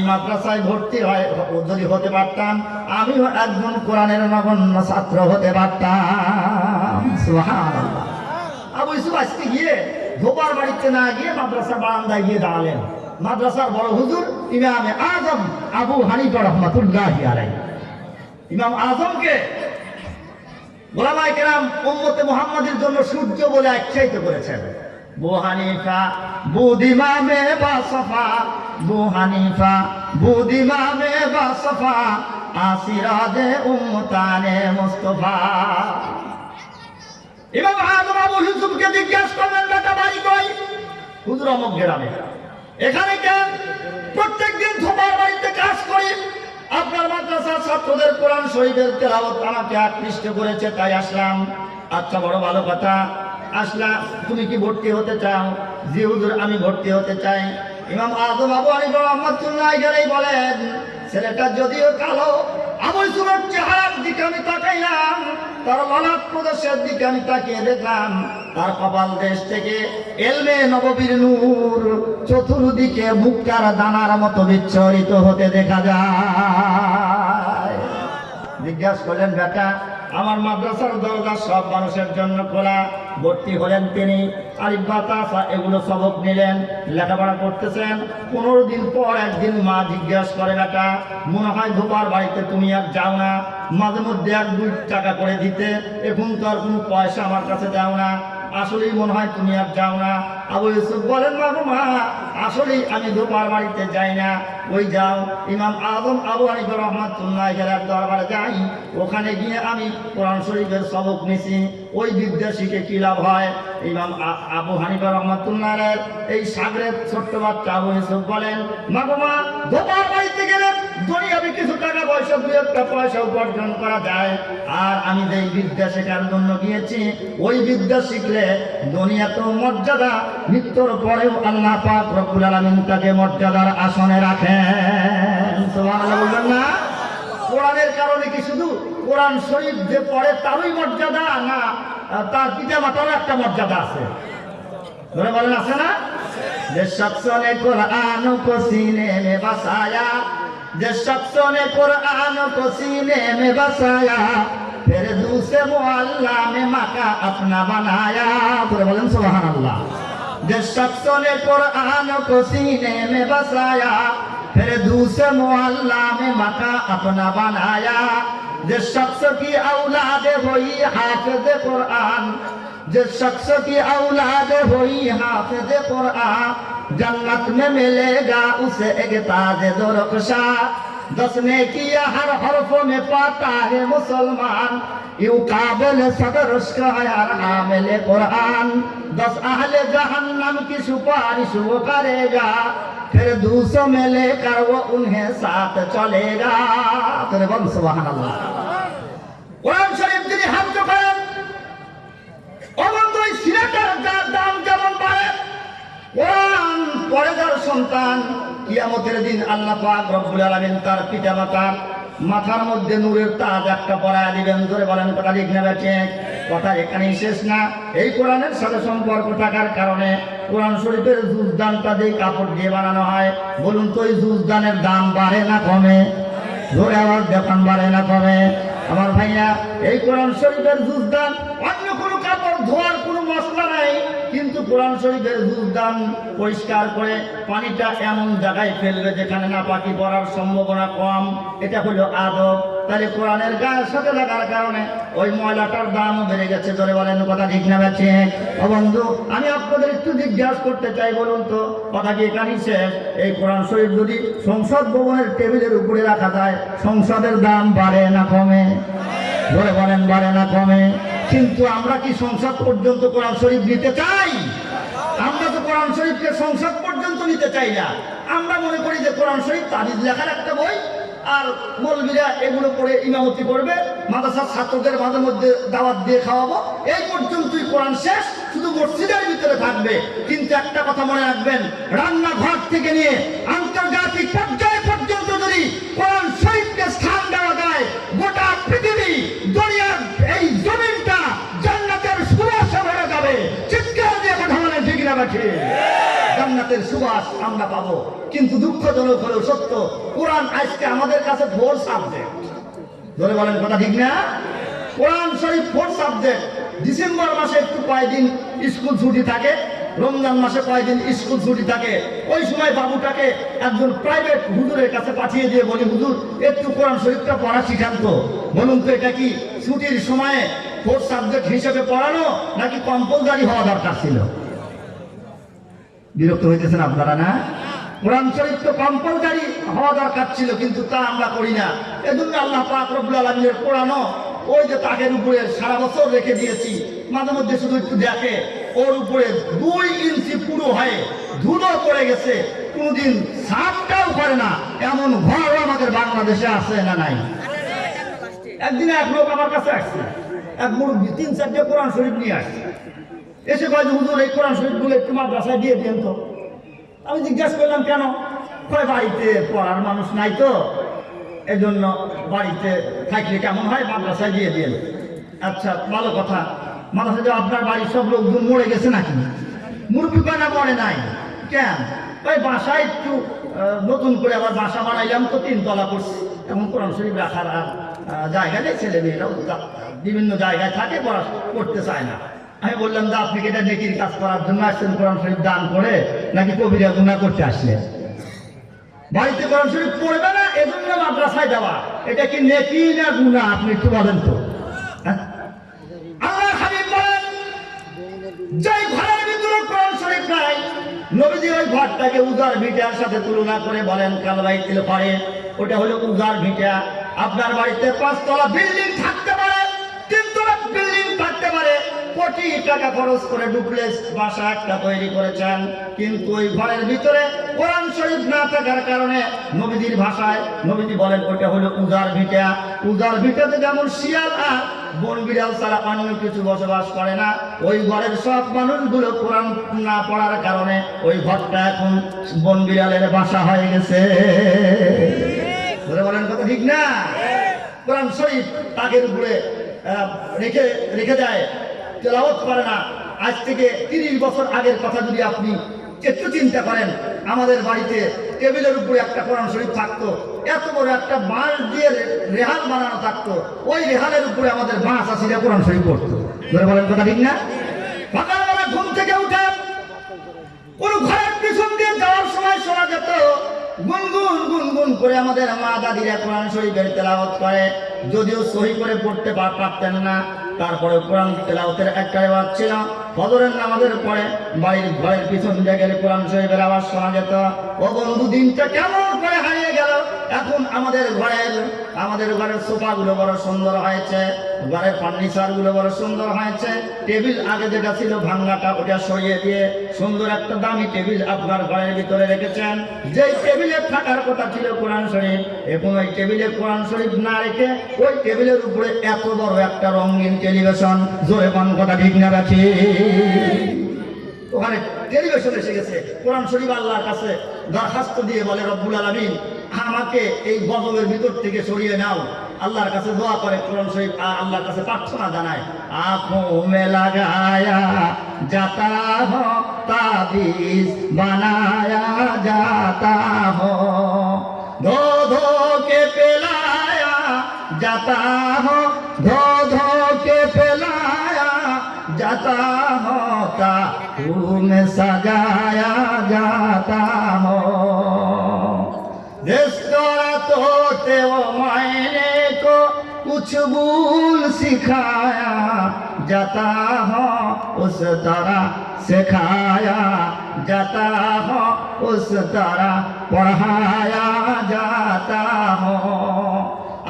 মাদ্রাসায় ভর্তি যদি হতে পারতাম, আমিও একজন কোরআনের নগণ্য ছাত্র হতে পারতাম। সুবহানাল্লাহ। আবু ইউসুফ আজকে গিয়ে ধোপার বাড়িতে না গিয়ে মাদ্রাসার বারান্দায় গিয়ে দাঁড়ালেন। মাদ্রাসার বড় হুজুর ইমামে আজম আবু হানিফা রাহমাতুল্লাহি আলাইহি, ইমাম আজমকে উলামায়ে কেরাম উম্মতে মুহাম্মাদের জন্য সূর্য বলে আখ্যায়িত করেছেন। বু হানিফা বুদ ইমামে বাসফা, বু হানিফা বুদ ইমামে বাসফা, আসিরাজে উম্মতানে মুস্তাফা। ইমাম আজম আবু ইউসুফকে জিজ্ঞাসা করলেন, বেটা বাড়ি কই? হুজুর অমুক গ্রামে। এখানে কেন? প্রত্যেকদিন ধোপার বাড়িতে কাজ করি, আপনার মাদ্রাসার ছাত্রদের কোরআন শরীফের তেলাওয়াত আমাকে আকৃষ্ট করেছে, তাই আসলাম। আচ্ছা, বড় ভালো কথা, আসলাম। তুমি কি ভর্তি হতে চাও? জি হুজুর, আমি ভর্তি হতে চাই। ইমাম আজম আবু হানিফা রাহমাতুল্লাহি আলাইহি বলেন, ছেলেটা যদিও কালো, আবু ইউসুফের চেহারার দিকে আমি তাকাইলাম, তার ললাট প্রদেশের দিকে আমি তাকিয়ে দেখলাম, তার কপাল দেশ থেকে এলমে নববীর নূর চতুর্দিকে মুক্তার দানার মতো বিচ্ছরিত হতে দেখা যায়। জিজ্ঞাসা করলেন, বেটা আমার মাদ্রাসার দরজা সব মানুষের জন্য খোলা। ভর্তি হলেন তিনি, আলিফ বা তা সা এগুলো সবক নিলেন, লেখাপড়া করতেছেন। 15 দিন পর একদিন মা জিজ্ঞাসা করে, বেটা মনে হয় ধোপার বাড়িতে তুমি আর যাও না, মাঝে মধ্যে 1-2 টাকা করে দিতে, এখন তো আর কোনো পয়সা আমার কাছে দাও না, আসলেই মনে হয় তুমি আর যাও না? আবু ইউসুফ বলেন, মা আসলেই আমি ধোপার বাড়িতে যাই না। ওই যাও, ইমাম আজম আবু হানিফা রাহমাতুল্লাহি আলাইহির দরবারে যাই, ওখানে গিয়ে আমি কোরআন শরীফের সবক নিছি। ওই বিদ্যা শিখে কি লাভ হয়? ইমাম আবু হানিফা রাহমাতুল্লাহি আলাইহির এই সাগরের ছোট্ট বাচ্চা আবু ইউসুফ বলেন, মা ধোপার বাড়িতে গেলে দুনিয়াবি কিছু টাকা পয়সা, 2-1 পয়সা উপার্জন করা যায়, আর আমি যে বিদ্যা শেখার জন্য গিয়েছি, ওই বিদ্যা শিখলে দুনিয়াতেও মর্যাদা, মৃত্যুর পরেও আল্লাহ পাক রব্বুল আলামিন তাকে মর্যাদার আসনে রাখেন। সুবহানাল্লাহ বলবেন না? কোরআনের কারণে কি শুধু কোরআন শরীফ যে পড়ে তারই মর্যাদা, না তার পিতা মাতারও একটা মর্যাদা আছে? ধরে বলেন, আছে না? যে শখস নে কুরআন কো সিনে মে বসায়া, যে শখস নে কুরআন কো সিনে মে বসায়া, फिर दूसरे मुअल्ला में मका अपना बनाया। पूरे बोलें सुभान-अल्लाह। जिस शख्सों ने कुरान को सीने में बसाया, फिर दूसरे मुअल्ला में मका अपना बनाया। जिस शख्स की औलाद हुई हाफिज कुरान, जिस शख्स की औलाद हुई हाफिज कुरान, जन्नत में मिलेगा उसे एक ताज दुरख्शा। 10 नेकियां हर हरफों में पाता है मुसलमान, यूं काबिल सदर उसका यार हामिल कुरान। 10 अहले जहन्नम की सुपारिश वो करेगा, फिर दूसरों में लेकर वो उन्हें साथ चलेगा। तेरे बम सुभान-अल्लाह। कुरान शरीफ যিনি হাফেজ করেন, অবন্ধই সিরাটার দাম যেমন বাড়ে, কোরআন পড়ে যার সন্তান কিয়ামতের দিন আল্লাহ পাক রব্বুল আলামিন তার পিতামাতার মাথার মধ্যে নূরের তাজ একটা পরায় দিবেন। ধরে বলেন কথা ঠিক না বেঠিক? কথা এখানেই শেষ না। এই কোরআনের সাথে সম্পর্ক থাকার কারণে কোরআন শরীফের জুজদানটা দিয়ে কাপড় দিয়ে বানানো হয়। বলুন তো এই জুজদানের দাম বাড়ে না কমে? ধরে আবার দোকান বাড়ে না কমে? আমার ভাইয়া, এই কোরআন শরীফের জুজদান, অন্য কোনো কাপড় ধোয়ার কোনো মশলা নাই, কিন্তু কোরআন শরীফের জুজদান পরিষ্কার করে পানিটা এমন জায়গায় ফেলবে যেখানে নাপাকি পড়ার সম্ভাবনা কম। এটা হলো আদব। তাহলে কোরআনের গায়ের সাথে লাগার কারণে ওই ময়লাটার দামও বেড়ে গেছে। ধরে বলেন কথা ঠিক না বেঠিক? ও বন্ধু, আমি আপনাদের একটু জিজ্ঞাসা করতে চাই, বলুন তো কথা কি এখানেই শেষ? এই কোরআন শরীফ যদি সংসদ ভবনের টেবিলের উপরে রাখা যায়, সংসদের দাম বাড়ে না কমে? ধরে বলেন বাড়ে না কমে? কিন্তু আমরা কি সংসদ পর্যন্ত কোরআন শরীফ নিতে চাই? আমরা তো কোরআন শরীফকে সংসদ পর্যন্ত নিতে চাই না। আমরা মনে করি যে কোরআন শরীফ তাবিজ লেখার একটা বই, আর মৌলবীরা এগুলো পড়ে ইমামতি করবে, মাদ্রাসার ছাত্রদের মাঝে মধ্যে দাওয়াত দিয়ে খাওয়াবো, এই পর্যন্তই কোরআন শেষ, শুধু মসজিদের ভিতরে থাকবে। কিন্তু একটা কথা মনে রাখবেন, রান্নাঘর থেকে নিয়ে আন্তর্জাতিক পর্যায় পর্যন্ত যদি কোরআন শরীফকে স্থান দেওয়া যায়, গোটা পৃথিবী দুনিয়ার এই জমিনটা জান্নাতের সুবাসে ভরে যাবে। চিৎকার দিয়ে কথা বলেন ঠিক না বেঠিক? জান্নাত জান্নাতের সুবাস আমরা পাবো। কিন্তু দুঃখজনক হলেও সত্য, কোরআন আজকে আমাদের কাছে 4 সাবজেক্ট। ধরে বলেন কথা ঠিক না? কোরআন শরীফ 4 সাবজেক্ট। ডিসেম্বর মাসে একটু কয়েকদিন স্কুল ছুটি থাকে, রমজান মাসে কয়েকদিন স্কুল ছুটি থাকে, ওই সময় বাবুটাকে একজন প্রাইভেট হুজুরের কাছে পাঠিয়ে দিয়ে বলি, হুজুর একটু কোরআন শরীফটা পড়া শিখান তো। বলুন তো এটা কি ছুটির সময়ে 4 সাবজেক্ট হিসেবে পড়ানো নাকি কম্পালসারি হওয়া দরকার ছিল? বিরক্ত হইতেছেন আপনারা না? কোরআন শরীফ তো কম্পালসারি হওয়া দরকার ছিল, কিন্তু তা আমরা করি না। এজন্য আল্লাহ পাক রব্বুল আলামিনের কোরআনও ওই যে তাকের উপরে সারা বছর রেখে দিয়েছি, মাঝে মধ্যে শুধু একটু দেখে, ওর উপরে 2 ইঞ্চি পুরো হয়ে ধুলো পড়ে গেছে, কোনদিন সাফটাও করে না, এমন ঘর আমাদের বাংলাদেশে আছে না নাই? একদিনে এক লোক আমার কাছে আসছে, এক মুরব্বী 3-4টে কোরআন শরীফ নিয়ে আসছে, এসে কয় যে হুজুর এই কোরআন শরীফগুলো একটু মাদ্রাসায় দিয়ে দেন তো। আমি জিজ্ঞাসা করলাম কেন? কয় বাড়িতে পড়ার মানুষ নাই তো, এজন্য বাড়িতে থাকলে কেমন হয়, মাদ্রাসায় দিয়ে দিন। আচ্ছা ভালো কথা, মাদ্রাসায় যে আপনার বাড়ির সব লোকজন মরে গেছে নাকি? মুরব্বী কয় না মরে নাই। কেন? ওই বাসায় একটু নতুন করে আবার বাসা বানাইলাম তো, 3 তলা করছি, এখন কোরআন শরীফ রাখার আর জায়গা নেই, ছেলে মেয়েরাও বিভিন্ন জায়গায় থাকে, পড়তে চায় না। আমি বললাম যে আপনি কি এটা নেকির কাজ করার জন্য আসছেন, কোরআন শরীফ দান করে, নাকি কবিরা গুনাহ করতে আসলেন? বাড়িতে কোরআন শরীফ পড়বে না এজন্য মাদ্রাসায় যাওয়া, এটা কি নেকি না গুনাহ? আপনি একটু বলেন তো। আল্লাহর হাবিব বলেন, যে ঘরের ভিতরে কোরআন শরীফ নাই, নবীজি ওই ঘরটাকে উজার ভিটার সাথে তুলনা করে বলেন কালবাইতিল পারে, ওটা হলো উজার ভিটা। আপনার বাড়িতে 5 তলা বিল্ডিং থাকতে পারে, 3 তলা বিল্ডিং থাকতে পারে, কোটি টাকা খরচ করে ডুপ্লেক্স বাসা একটা তৈরি করেছেন, কিন্তু ওই ঘরের ভিতরে কোরআন শরীফ না থাকার কারণে নবীজির ভাষায় নবীজি বলেন ওটা হলো উজার ভিটা। উজার ভিটাতে যেমন শিয়াল আর বন বিড়াল ছাড়া অন্য কিছু বসবাস করে না, ওই ঘরের সব মানুষগুলো কোরআন না পড়ার কারণে ওই ঘরটা এখন বন বিড়ালের বাসা হয়ে গেছে। বলেন কথা ঠিক না? কোরআন শরীফ তাকের উপরে রেখে যায়, তেলাওয়াত করে না। আজ থেকে 30 বছর আগের কথা যদি আপনি একটু চিন্তা করেন, আমাদের বাড়িতে টেবিলের উপরে একটা কোরআন শরীফ থাকতো, এত বড় একটা বাঁশ দিয়ে রেহাল বানানো থাকতো, ওই রেহালের উপরে আমাদের মা চাষিরা কোরআন শরীফ পড়তো। বলেন কথা ঠিক না? সকালবেলা ঘুম থেকে উঠে কোন ঘরের পিছন দিয়ে যাওয়ার সময় শোনা যেত গুনগুন গুনগুন করে আমাদের মা দাদিরা কোরআন শরীফের তেলাওয়াত করে, যদিও সহি করে পড়তে পারতেন না, তারপরে কোরআন তেলাওয়াতের একটা আওয়াজ ছিল। ফজরের নামাজের পরে বাড়ির ঘরের পিছন দিয়ে গেলে কোরআন শরীফের আওয়াজ শোনা যেত। ও বন্ধু, দিনটা কেমন করে হারিয়ে গেল। এখন আমাদের ঘরের সোফাগুলো বড় সুন্দর হয়েছে, ঘরের ফার্নিচারগুলো বড় সুন্দর হয়েছে, টেবিল আগে যেটা ছিল ভাঙ্গাটা ওটা সরিয়ে দিয়ে সুন্দর একটা দামি টেবিল আপনার ঘরের ভিতরে রেখেছেন। যেই টেবিলে থাকার কথা ছিল কোরআন শরীফ, এখন ওই টেবিলে কোরআন শরীফ না রেখে ওই টেবিলের উপরে এত বড় একটা রঙিন টেলিভিশন। জোরে কোন কথা ঠিক না রাখি? ওখানে টেলিভিশন এসে গেছে। কোরআন শরীফ আল্লাহর কাছে দরখাস্ত দিয়ে বলে, রব্বুল আলামিন আমাকে এই গজবের ভিতর থেকে সরিয়ে নাও। আল্লাহর কাছে দোয়া করে, কোরআন শরীফ আল্লাহর কাছে প্রার্থনা জানায়, আঁখোं में लगाया जाता हो ताबीज बनाया जाता हो, धो धो के पिलाया जाता हो, धो धो के पिलाया जाता होता में सजाया जाता हो। तो वो मायने को कुछ भूल सिखाया जाता हो, उस तरह सिखाया जाता हो, उस तरह पढ़ाया जाता हो।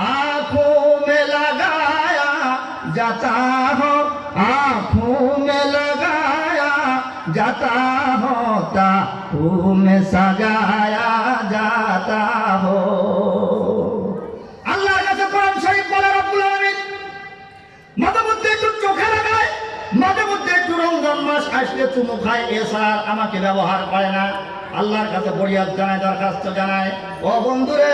आँखों में लगाया जाता हो, आँखों में लगाया जाता होता में सजाया जाता हो। আল্লাহর কাছে কোরআন শরীফ বলে রব্বুল আলামিন মাঝে মধ্যে একটু চোখে লাগায়, মাঝে মধ্যে একটু রমজান মাস আসলে চুমু খায়, এছাড়া আমাকে ব্যবহার করে না। আল্লাহর কাছে ফরিয়াদ জানায়, দরখাস্ত জানায়, ও বন্ধুরে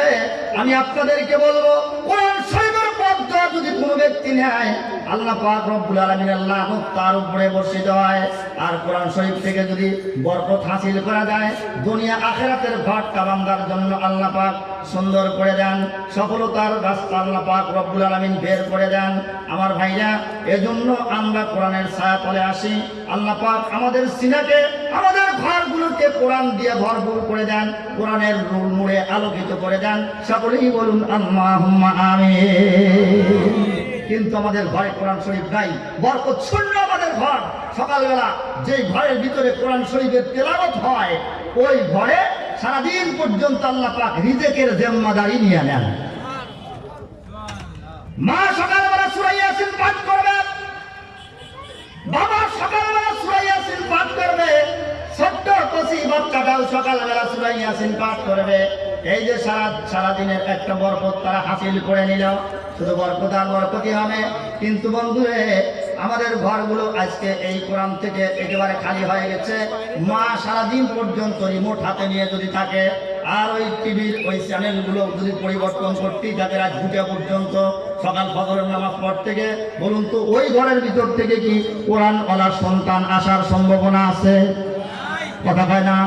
আমি আপনাদেরকে বলবো, কোরআন শরীফের শব্দ যদি কোনো ব্যক্তি নেয় আল্লাহ পাক রব্বুল আলামিনের লানত তার উপরে বর্ষিত হয়। আর কোরআন শরীফ থেকে যদি বরকত হাসিল করা যায়, দুনিয়া আখিরাতের ঘরটা বান্দার জন্য আল্লাহ পাক সুন্দর করে দেন, সফলতার রাস্তা আল্লাহ পাক রব্বুল আলামিন বের করে দেন। আমার ভাইরা, এজন্য আমরা কোরআনের ছায়াতলে আসি। আল্লাহ পাক আমাদের সিনাকে, আমাদের ঘরগুলোকে কোরআন দিয়ে ভরপুর করে দেন, কোরআনের নূরে আলোকিত করে দেন। সকলেই বলুন আল্লাহুম্মা আমিন। কিন্তু আমাদের ঘরে কোরআন শরীফ নাই, বরকত শূন্য আমাদের ঘর। সকালবেলা যে ঘরের ভিতরে কোরআন শরীফের তেলাওয়াত হয়, ওই ঘরে সারাদিন পর্যন্ত আল্লাহ পাক রিজেকের জিম্মাদারি নিয়ে নেন। মা সকালবেলা সূরা ইয়াসিন পাঠ করবে, বাবা সকালবেলা সূরা ইয়াসিন পাঠ করবে, ছোট্ট কচি বাচ্চাটাও সকালবেলা সূরা ইয়াসিন পাঠ করবে। এই যে সারাদিনের একটা বরকত তারা হাসিল করে নিল। শুধু বরকত আর বরকতই হবে। কিন্তু বন্ধুরে, আমাদের ঘরগুলো আজকে এই কোরআন থেকে একেবারে খালি হয়ে গেছে। মা সারাদিন পর্যন্ত রিমোট হাতে নিয়ে যদি থাকে, আর ওই টিভির ওই চ্যানেলগুলো যদি পরিবর্তন করতেই থাকে রাত 2টা পর্যন্ত, সকাল ফজরের নামাজ পড়তে থেকে, বলুন তো ওই ঘরের ভিতর থেকে কি কোরআন ওয়ালার সন্তান আসার সম্ভাবনা আছে? কথা হয় না?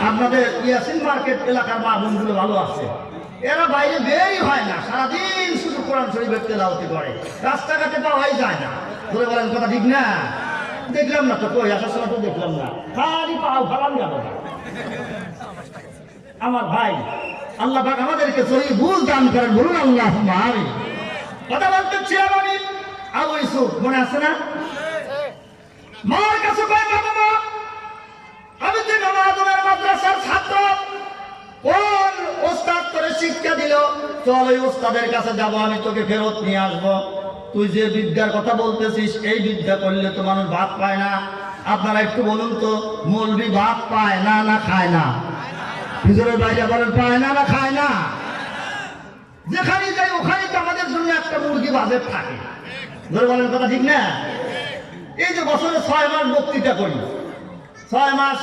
আপনাদের ইয়াসিন মার্কেট এলাকার মা বোনগুলো ভালো আছে, এরা বাইরে বেরই হয় না, সারাদিন শুধু কোরআন শরীফের তেলাওয়াত করে, রাস্তাঘাটে পাওয়াই যায় না। ধরে বলেন কথা ঠিক না? দেখলাম না তো, কই আসার সময় তো দেখলাম না, খালি পাও ফালাম গেল। আমার ভাই, আল্লাহ পাক আমাদেরকে সহি ভুল দান করেন, বলুন আল্লাহুম্মা আমিন। কথা বলতে ছিলাম আমি, আবু ইউসুফ মনে আছে না? মার কাছে কয়, বাবা আমি তো ইমাম আযমের মাদ্রাসার ছাত্র, কোন ওস্তাদ করে শিক্ষা দিল, চল ওই ওস্তাদের কাছে যাব, আমি তোকে ফেরত নিয়ে আসবো। তুই যে বিদ্যার কথা বলতেছিস, এই বিদ্যা করলে তো মানুষ ভাত পায় না। আপনারা একটু বলুন তো, মৌলবি ভাত পায় না না খায় না? হুজুরের বাইরে বলেন পায় না না খায় না? যেখানে যাই ওখানে তো আমাদের জন্য একটা মুরগি বাজেট থাকে। ধরে বলেন কথা ঠিক না? এই যে বছরে 6 মাস বক্তৃতা করি, 6 মাস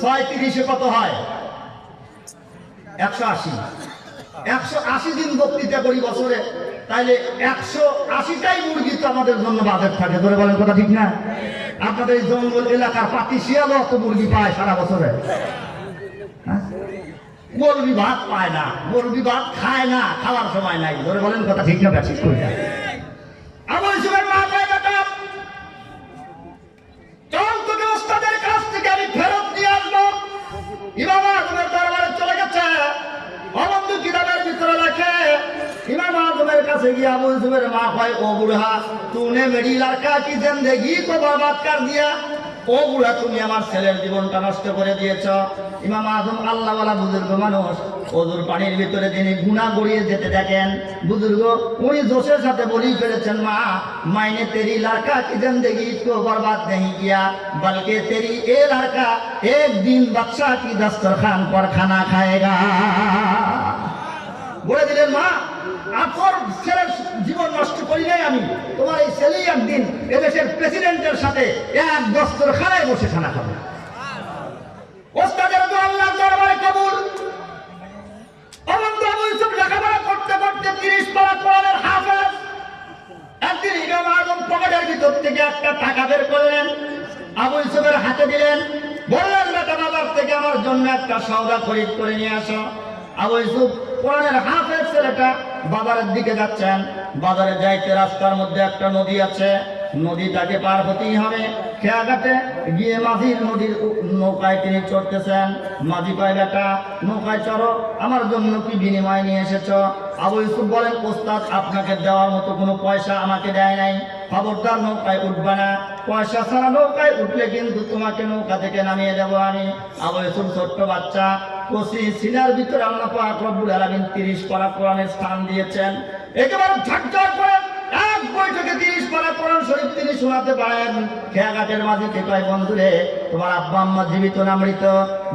6 30 কত হয়? 180 দিন বক্তৃতা করি বছরে, তাইলে 180টাই মুরগি তো আমাদের জন্য বাজেট থাকে। ধরে বলেন কথা ঠিক না? আপনাদের এই জঙ্গল এলাকার পাতি শিয়ালও অত মুরগি পায় সারা বছরে। মৌলবি ভাত পায় না, মৌলবি ভাত খায় না, খাওয়ার সময় নাই। ধরে বলেন কথা ঠিক না? ব্যাচিস করে যায়। আমার যুগের মা কয়, বেটা চল তোকে ওস্তাদের কাছ থেকে আমি ফেরত দিয়ে আসবো। ইমাম আযমের দরবারে চলে গেছে, অবন্ধু কিতাবের ভিতরে লেখে, ইমাম আযমের কাছে গিয়ে আবু ইউসুফের মা কয়, ও বুড়া তूने मेरी लड़का की जिंदगी को बर्बाद कर दिया। ও বুড়া, তুমি আমার ছেলের জীবনটা নষ্ট করে দিয়েছ। ইমাম আযম আল্লাহওয়ালা বুজুর্গ মানুষ, ওজুর পানির ভিতরে তিনি গুনাহ গড়িয়ে যেতে দেখেন। বুজুর্গ উনি জোশের সাথে বলেই ফেলেছেন, মা মাইনে তেরি लड़का की जिंदगी को बर्बाद नहीं किया, बल्कि तेरी ये लड़का एक दिन बादशाह की दस्तरखान पर खाना खाएगा। বলে দিলেন, মা আপনার ছেলের জীবন নষ্ট করি নাই আমি, তোমার এই ছেলেই একদিন এদেশের প্রেসিডেন্টের সাথে এক দস্তরখানায় বসে খানা খাবে। ওস্তাদের তো আল্লাহর দরবারে কবুল। অবন্ধু আবু ইউসুফ লেখাপড়া করতে করতে 30 পারা কোরআনের হাফেজ। একদিন ইমাম আযম পকেটের ভিতর থেকে একটা টাকা বের করলেন, আবু ইউসুফের হাতে দিলেন, বললেন, বেটা বাজার থেকে আমার জন্য একটা সওদা খরিদ করে নিয়ে আসো। আবু ইউসুফ কোরআনের হাফেজ ছেলেটা বাজারের দিকে যাচ্ছেন। বাজারে যাইতে রাস্তার মধ্যে একটা নদী আছে, নদীটাকে পার হতেই হবে। খেয়াঘাটে গিয়ে মাঝির নদীর নৌকায় তিনি চড়তেছেন। মাঝি কয়, বেটা নৌকায় চড়ো, আমার জন্য কি বিনিময় নিয়ে এসেছ? আবু ইউসুফ বলেন, ওস্তাদ আপনাকে দেওয়ার মতো কোনো পয়সা আমাকে দেয় নাই, খবরদার নৌকায় উঠবে না, পয়সা ছাড়া নৌকায় উঠলে কিন্তু তোমাকে নৌকা থেকে নামিয়ে দেবো আমি। আবু ইউসুফ ছোট্ট বাচ্চা, কচি সিনার ভিতরে আল্লাহ পাক রব্বুল আলামিন 30 পারা কোরআনের স্থান দিয়েছেন। একেবারে ঝকঝক করে এক বৈঠকে 30 পারা কোরআন শরীফ তিনি শোনাতে পারেন। খেয়াঘাটের মাঝিকে কয়, বন্ধুরে তোমার আব্বা আম্মা জীবিত না মৃত?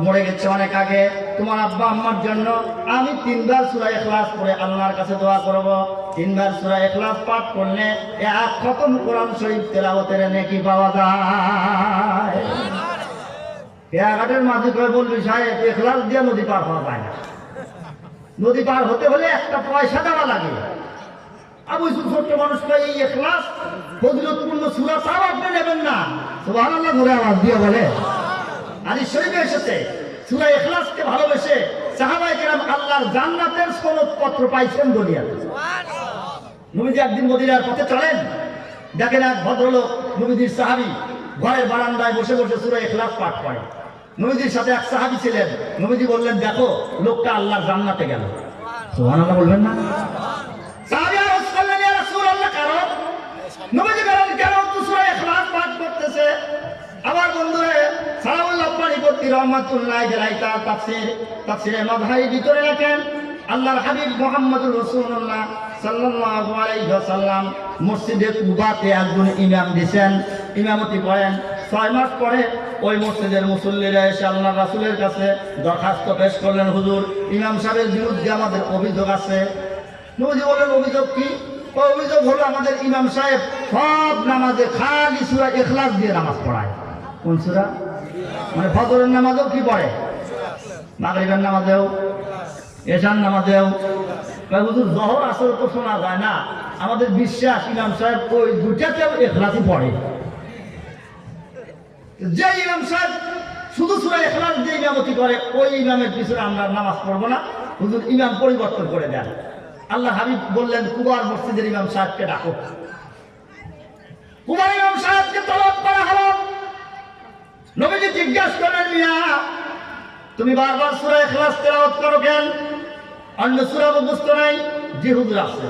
মরে গেছে অনেক আগে। তোমার আব্বা আম্মার জন্য আমি 3 বার সূরা ইখলাস পড়ে আল্লাহর কাছে দোয়া করব। 3 বার সূরা ইখলাস পাঠ করলে এক খতম কোরআন শরীফ তেলাওয়াতের নেকি পাওয়া যায়। খেয়াঘাটের মাঝি কয়, বলবি সাহেব ইখলাস দিয়ে নদী পার হওয়া যায় না, নদী পার হতে হলে একটা পয়সা দেওয়া লাগে। আবু ইউসুফ ছোট্ট মানুষ কয় এই ইখলাস ফজিলতপূর্ণ সূরা তাও আপনি নেবেন না? সুবহানাল্লাহ ধরে আওয়াজ দিয়ে বলে। হাদিস শরীফে এসেছে সূরা ইখলাসকে ভালোবেসে সাহাবায়ে কেরাম আল্লাহর জান্নাতের সনদপত্র পাইছেন দুনিয়াতে। নবীজি একদিন মদিনার পথে চলেন, দেখেন এক ভদ্রলোক নবীজির সাহাবী ঘরের বারান্দায় বসে বসে সূরা ইখলাস পাঠ করে। নবীজির সাথে এক সাহাবী ছিলেন। নবীজি বললেন, দেখো লোকটা আল্লাহর জান্নাতে গেল। সুবহানাল্লাহ বলবেন না? সাহাবী আরজ করলেন, ইয়া রাসূলুল্লাহ, কারণ? নবীজি বলেন, কেন তো সূরা ইখলাস পাঠ করতেছে? আমার বন্ধুরে সালাউল্লাহ পানিপতি রহমাতুল্লাহ আলাইহি তার তাফসীরে মাযহারি ভিতরে লেখেন, আল্লাহর হাবিব মুহাম্মদুর রাসূলুল্লাহ সাল্লাল্লাহু আলাইহি ওয়াসাল্লাম মসজিদে কুবাতে একজন ইমাম দিয়েছেন, ইমামতি করেন। 6 মাস পরে ওই মসজিদের মুসল্লিরা এসে আল্লাহর রাসূলের কাছে দরখাস্ত পেশ করলেন, হুজুর ইমাম সাহেবের বিরুদ্ধে আমাদের অভিযোগ আছে। নবীজি বললেন, অভিযোগ কি? অভিযোগ হলো আমাদের ইমাম সাহেব সব নামাজে খালি সূরা ইখলাস দিয়ে নামাজ পড়ায়। কোন সূরা? মানে ফজরের নামাজেও কি পড়ে, মাগরিবের নামাজেও, এশার নামাজেও। হুজুর জোহর আসর তো শোনা যায় না, আমাদের বিশ্বাস ইমাম সাহেব ওই দুটাতেও ইখলাসই পড়ে। যে ইমাম সাহেব শুধু সূরা ইখলাস দিয়ে ইমামতি করে ওই ইমামের পিছনে আমরা নামাজ পড়বো না, হুজুর ইমাম পরিবর্তন করে দেন। আল্লাহ হাবিব বললেন, কুবার মসজিদের ইমাম সাহেবকে ডাকো। কুবার ইমাম সাহেবকে তলব করা হলো। নবীজি জিজ্ঞাসা করলেন, মিয়া তুমি বারবার সূরা ইখলাস তেলাওয়াত করো কেন? অন্য সূরা মুখস্থ নাই? জি হুজুর আছে।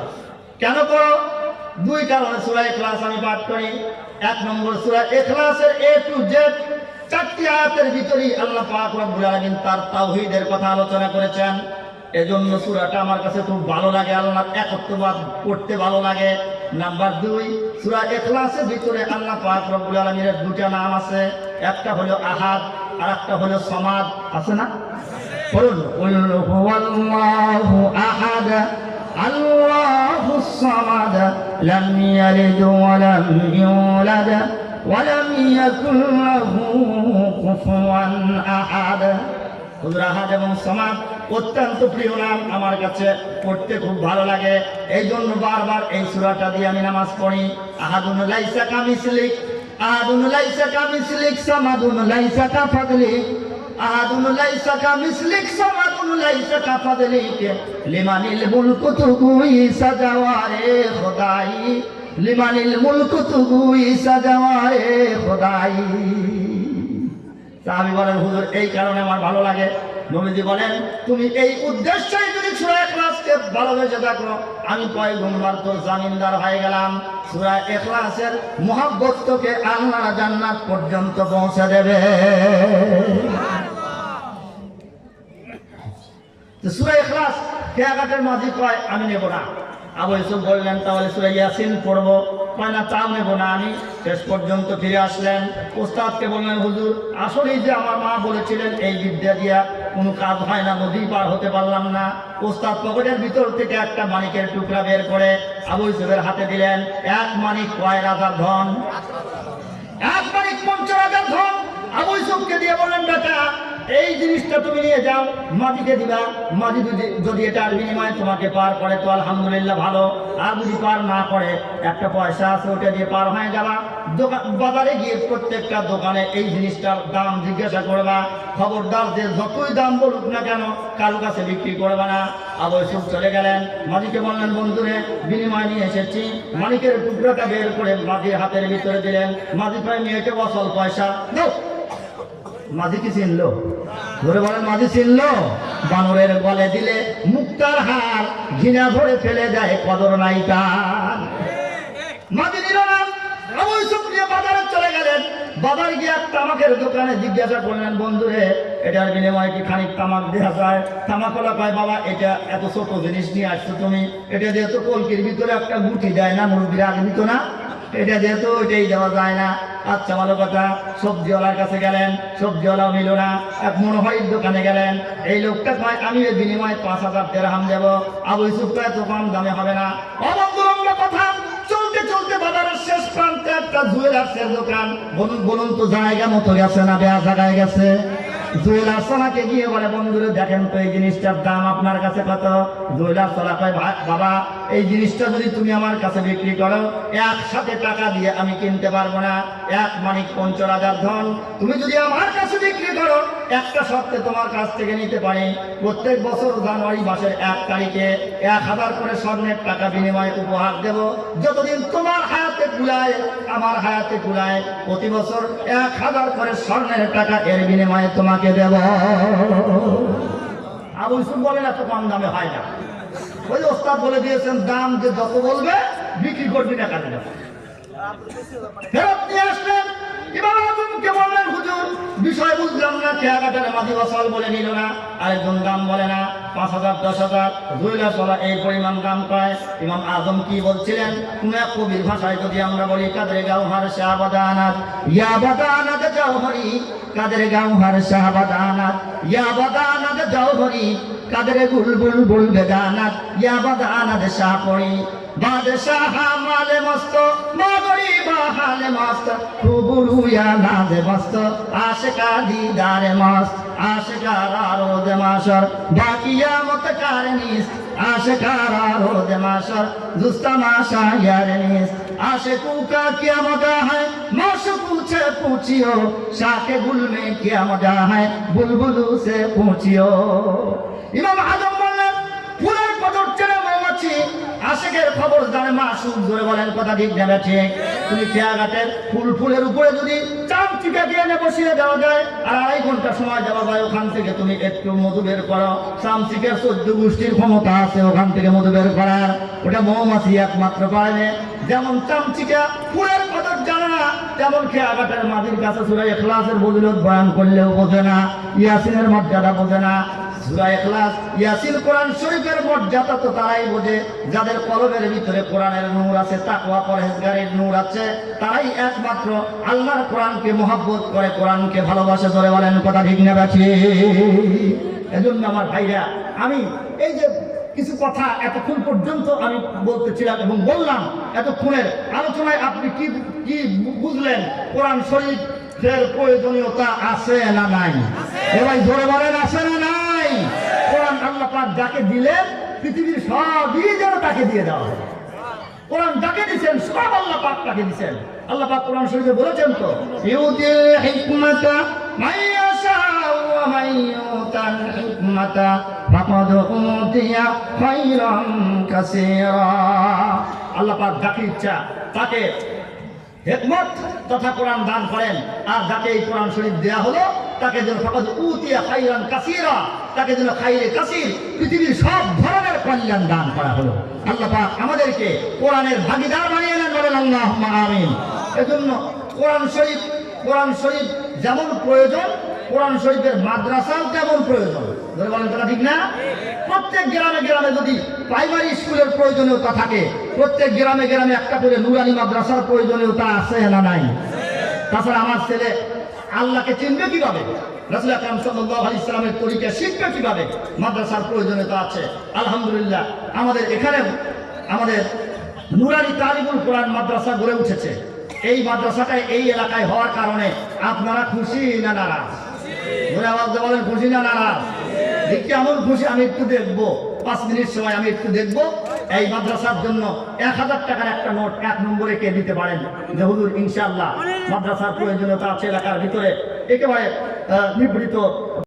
কেন করো? 2 কারণে সূরা ইখলাস আমি পাঠ করি। 1 নম্বর, সূরা ইখলাসের A to Z 4টি আয়াতের ভিতরে আল্লাহ পাক রব্বুল আলামিন তার তাওহীদের কথা আলোচনা করেছেন। এজন্য সূরাটা আমার কাছে খুব ভালো লাগে, আল্লাহর একত্ববাদ পড়তে ভালো লাগে। নাম্বার 2, সূরা ইখলাসের ভিতরে আল্লাহ পাক রব্বুল আলামিনের 2টা নাম আছে, একটা হলো আহাদ আর একটা হলো সমাদ। আছে না? বলুন, কুল হুয়াল্লাহু আহাদ আল্লাহুস সামাদ লাম ইয়ালিদ ওয়া লাম ইউলাদ ওয়া লাম ইয়াকুল লাহু কুফুয়ান আহাদ। হুজুর আহাদ এবং সমাদ অত্যন্ত প্রিয় নাম, আমার কাছে পড়তে খুব ভালো লাগে। এই জন্য বারবার এই সূরাটা দিয়ে আমি নামাজ পড়ি। আহাদুন লাইসা কামিসলিক, আহাদুন লাইসা কামিসলিক, সামাদুন লাইসা কাফাদলিক, আহাদুন লাইসা কামিসলিক, সামাদুন লাইসা কাফাদলিক, লিমানিল মুলকু তুগুই সাজাওয়ারে খোদাই, লিমানিল মুলকু তুগুই সাজাওয়ারে খোদাই। সাহাবী বলেন, হুজুর এই কারণে আমার ভালো লাগে। নবীজি বলেন, তুমি এই উদ্দেশ্যে যদি সূরা ইখলাসকে ভালোবেসে থাকো, আমি পয়গম্বর তো জামিনদার হয়ে গেলাম। সূরা ইখলাসের মুহাব্বত তোকে আল্লাহর জান্নাত পর্যন্ত পৌঁছে দেবে। তো সূরা ইখলাস খেয়াঘাটের মাঝি কয় আমি নেব না। আবু ইউসুফ বললেন, তাহলে সূরা ইয়াসিন পড়বো। কয় না, তাও নেব না আমি। শেষ পর্যন্ত ফিরে আসলেন, ওস্তাদকে বললেন, হুজুর আসলেই যে আমার মা বলেছিলেন এই বিদ্যা দিয়া কোনো কাজ হয় না, নদী পার হতে পারলাম না। ওস্তাদ পকেটের ভিতর থেকে একটা মানিকের টুকরা বের করে আবু ইউসুফের হাতে দিলেন। 1 মানিক কয় রাজার ধন, 1 মানিক 50 রাজার ধন। আবু ইউসুফকে দিয়ে বললেন, বেটা এই জিনিসটা তুমি নিয়ে যাও, মাঝিকে দিবা। মাঝি যদি এটার বিনিময়ে তোমাকে পার করে তো আলহামদুলিল্লাহ ভালো, আর যদি পার না করে একটা পয়সা আছে ওটা দিয়ে পার হয়ে যাবা। বাজারে গিয়ে প্রত্যেকটা দোকানে এই জিনিসটার দাম জিজ্ঞাসা করবা। খবরদার যে যতই দাম বলুক না কেন কারো কাছে বিক্রি করবা না। আবু ইউসুফ চলে গেলেন। মাঝিকে বললেন, বন্ধুরে বিনিময় নিয়ে এসেছি। মালিকের টুকরাটা বের করে মাঝির হাতের ভিতরে দিলেন। মাঝি প্রায় নিয়েছে অসল পয়সা। মাঝি কি চিনলো? ধরে বলেন, মাঝি চিনলো? বানরের গলে দিলে মুক্তার হার ঘৃণা ভরে ফেলে দেয়, কদর নাই তার। মাঝি নিল না। আবু ইউসুফ নিয়ে বাজারে চলে গেলেন। বাজারে গিয়ে এক তামাকের দোকানে জিজ্ঞাসা করলেন, বন্ধুরে এটার বিনিময়ে কি খানিক তামাক দেওয়া যায়? তামাকওয়ালা কয়, বাবা এটা এত ছোট জিনিস নিয়ে আসছো তুমি, এটা যেহেতু কলকির ভিতরে একটা গুটি দেয় না, মুরগির আগে দিত না, এটা যেহেতু ওইটাই দেওয়া যায় না। আচ্ছা ভালো কথা। সবজিওয়ালার কাছে গেলেন, সবজিওয়ালাও নিল না। এক মনোহরির দোকানে গেলেন। এই লোকটা কয়, আমি এর বিনিময়ে 5000 দিরহাম দেব। আবু ইউসুফ কয়, তো কম দামে হবে না। অবন্ধুরঙ্গ কথা। চলতে চলতে বাজারের শেষ প্রান্তে একটা জুয়েলার্সের দোকান। বলুন তো জায়গা মতো গেছে না বেয়া জায়গায় গেছে? জুয়েলার্স ওনাকে গিয়ে বলে, বন্ধুরে দেখেন তো এই জিনিসটার দাম আপনার কাছে কত? জুয়েলার্স ওলা কয়, বাবা এই জিনিসটা যদি তুমি আমার কাছে বিক্রি করো, একসাথে টাকা দিয়ে আমি কিনতে পারবো না, এক মানিক 50,000 ধন তুমি যদি আমার কাছে বিক্রি করো, একটা শর্তে তোমার কাছ থেকে নিতে পারি, প্রত্যেক বছর জানুয়ারি মাসের 1 তারিখে 1000 করে স্বর্ণের টাকা বিনিময়ে উপহার দেব। যতদিন তোমার হায়াতে কুলায়, আমার হায়াতে কুলায়, প্রতি বছর 1000 করে স্বর্ণের টাকা এর বিনিময়ে তোমাকে দেব। আবু ইউসুফ বলেন এত কম দামে হয় না। ওই ওস্তাদ বলে দিয়েছেন দাম যে যত বলবে বিক্রি করবি টাকা দিলে। ফেরত নিয়ে আসলেন, ইমাম আজমকে বললেন হুজুর বিষয় বুঝলাম না, খেয়াঘাটের মাঝি বছর বলে নিল না, আরেকজন দাম বলে না, 5,000 10,000 2 লাখ এই পরিমাণ দাম পায়। ইমাম আজম কি বলছিলেন? কোন এক কবির ভাষায় যদি আমরা বলি, কাদের গাওহার শাহবাদানাত ইয়া বাদানাত জওহরি, কাদের গাওহার শাহবাদানাত ইয়া বাদানাত জওহরি, কাদের বুলবুল বুল বেদানাত ইয়া বাদানাত শাহপরি, বাদশাহ মালে মস্ত মাগরি বাহালে মস্ত, খুবুরু ইয়া নাজে মস্ত, আশিকা দিদারে মস্ত, আশিকারা রোজে মাশর, বাকিয়ামত কারনিস, আশিকারা রোজে মাশর, দুস্তামাশা ইয়ারনিস, आशिकू का क्या मजा है माशूकू से पूछियो, शाके गुल में क्या मजा है बुलबुलू से पूछियो। इमाम आजम বললেন ফুলের কদর চেনে মৌমাছি, আশিকের খবর জানে মাশূক। ধরে বলেন কথা ঠিক না ঠিক? তুমি খেয়াঘাটের ফুলের উপরে যদি চামচিকা দিয়ে এনে বসিয়ে দেওয়া যায় আর 2.5 ঘন্টা সময় দেওয়া যায়, ওখান থেকে তুমি একটু মধু বের করো, চামচিকের 14 গোষ্ঠীর ক্ষমতা আছে ওখান থেকে মধু বের করার, ওটা মৌমাছি একমাত্র পারে। যেমন চামচিকা ফুলের কদর জানে না, তেমন খেয়াঘাটের মাঝির কাছে সূরা ইখলাসের ফজিলত বয়ান করলেও বোঝে না, ইয়াসিনের মর্যাদা বোঝে না। সূরা ইখলাস, ইয়াসিন, কোরআন শরীফের মর্যাদা তো তারাই বোঝে যাদের কলবের ভিতরে কোরআনের নূর আছে, তাকওয়া পরহেজগারের নূর আছে, তারাই একমাত্র আল্লাহর কোরআনকে মহব্বত করে, কোরআনকে ভালোবাসে। ধরে বলেন কথা ঠিক না বাকি? এজন্য আমার ভাইরা, আমি এই যে কিছু কথা এতক্ষণ পর্যন্ত আমি বলতেছিলাম এবং বললাম, এতক্ষণের আলোচনায় আপনি কি কি বুঝলেন? কোরআন শরীফের প্রয়োজনীয়তা আছে না নাই? এবার জোরে বলেন আছে না নাই? কোরআন আল্লাহ পাক যাকে দিলেন পৃথিবীর সবই যেন তাকে দিয়ে দেওয়া হয়। কোরআন যাকে দিয়েছেন সব আল্লাহ পাক তাকে দিয়েছেন। আল্লাহ পাক কোরআন শরীফে বলেছেন তো, ইউতিল হিকমাতা মাইয়াশা ওয়া মাইয়ুতাল হিকমাতা ফাকাদ উতিয়া খায়রান কাসীরা। আল্লাহ পাক যাকে ইচ্ছা তাকে হিকমত তথা কোরআন দান করেন, আর যাকে এই কোরআন শরীফ দেয়া হলো তাকে যেন ফাকাদ উতিয়া খায়রান কাসীরা, তাকে যেন খায়রে কাসীর, পৃথিবীর সব ধরনের কল্যাণ দান করা হলো। আল্লাহ পাক আমাদেরকে কোরআনের ভাগীদার বানিয়ে নেন, বলেন আল্লাহুম্মা আমিন। এজন্য কোরআন শরীফ যেমন প্রয়োজন, কোরআন শরীফের মাদ্রাসাও তেমন প্রয়োজন। ধরে বলেন কথা ঠিক না? প্রত্যেক গ্রামে গ্রামে যদি প্রাইমারি স্কুলের প্রয়োজনীয়তা থাকে, প্রত্যেক গ্রামে গ্রামে একটা করে নুরানি মাদ্রাসার প্রয়োজনীয়তা আছে না নাই? তাছাড়া আমার ছেলে আল্লাহকে চিনবে কিভাবে, রাসূল আকরাম সাল্লাল্লাহু আলাইহি সাল্লামের তরিকা শিখবে কিভাবে? মাদ্রাসার প্রয়োজনীয়তা আছে। আলহামদুলিল্লাহ আমাদের এখানে আমাদের নুরানি তালিবুল কোরআন মাদ্রাসা গড়ে উঠেছে। এই মাদ্রাসাটাই এই এলাকায় হওয়ার কারণে আপনারা খুশি না নারাজ? বলে আওয়াজ দিয়ে বলেন খুশি না নারাজ? কেমন খুশি আমি একটু দেখবো, 5 মিনিট সময় আমি একটু দেখবো। এই মাদ্রাসার জন্য 1000 টাকার একটা নোট 1 নম্বরে কে দিতে পারেন যে হুজুর ইনশাআল্লাহ মাদ্রাসার প্রয়োজনীয়তা আছে এলাকার ভিতরে, একেবারে নিবৃত